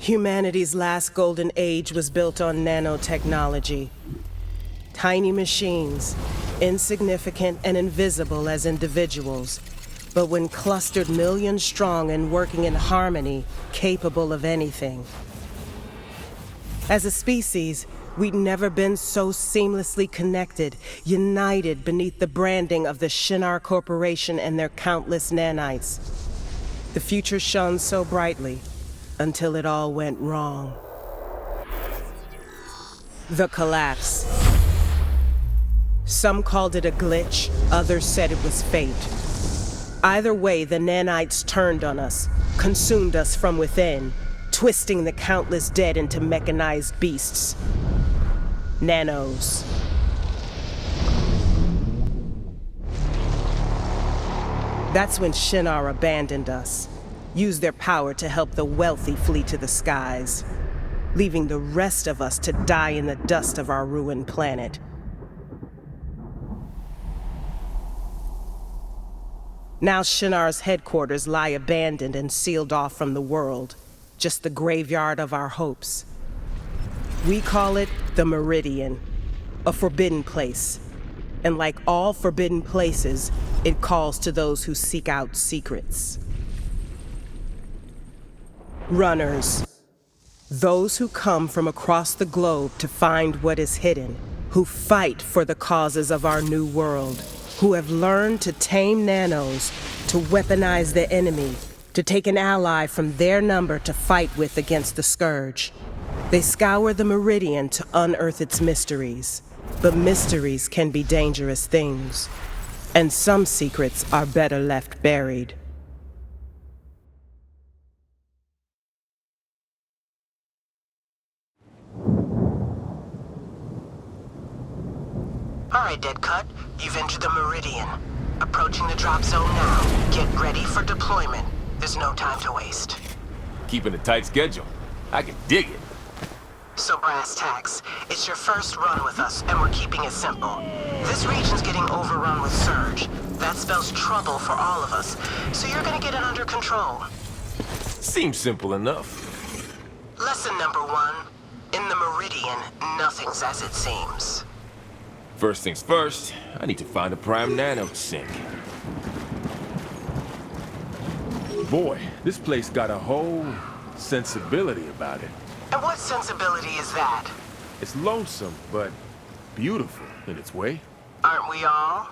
Humanity's last golden age was built on nanotechnology. Tiny machines, insignificant and invisible as individuals, but when clustered millions strong and working in harmony, capable of anything. As a species, we'd never been so seamlessly connected, united beneath the branding of the Shinar Corporation and their countless nanites. The future shone so brightly, until it all went wrong. The collapse. Some called it a glitch, others said it was fate. Either way, the nanites turned on us, consumed us from within, twisting the countless dead into mechanized beasts. Nanos. That's when Shinar abandoned us, used their power to help the wealthy flee to the skies, leaving the rest of us to die in the dust of our ruined planet. Now Shinar's headquarters lie abandoned and sealed off from the world, just the graveyard of our hopes. We call it the Meridian, a forbidden place. And like all forbidden places, it calls to those who seek out secrets. Runners. Those who come from across the globe to find what is hidden, who fight for the causes of our new world, who have learned to tame nanos, to weaponize the enemy, to take an ally from their number to fight with against the scourge. They scour the Meridian to unearth its mysteries, but mysteries can be dangerous things, and some secrets are better left buried. All right, Dead Cut. You've entered the Meridian. Approaching the drop zone now. Get ready for deployment. There's no time to waste. Keeping a tight schedule. I can dig it. So brass tacks, it's your first run with us, and we're keeping it simple. This region's getting overrun with surge. That spells trouble for all of us, so you're gonna get it under control. Seems simple enough. Lesson number 1. In the Meridian, nothing's as it seems. First things first, I need to find a prime nano to sink. Boy, this place got a whole sensibility about it. And what sensibility is that? It's lonesome, but beautiful in its way. Aren't we all?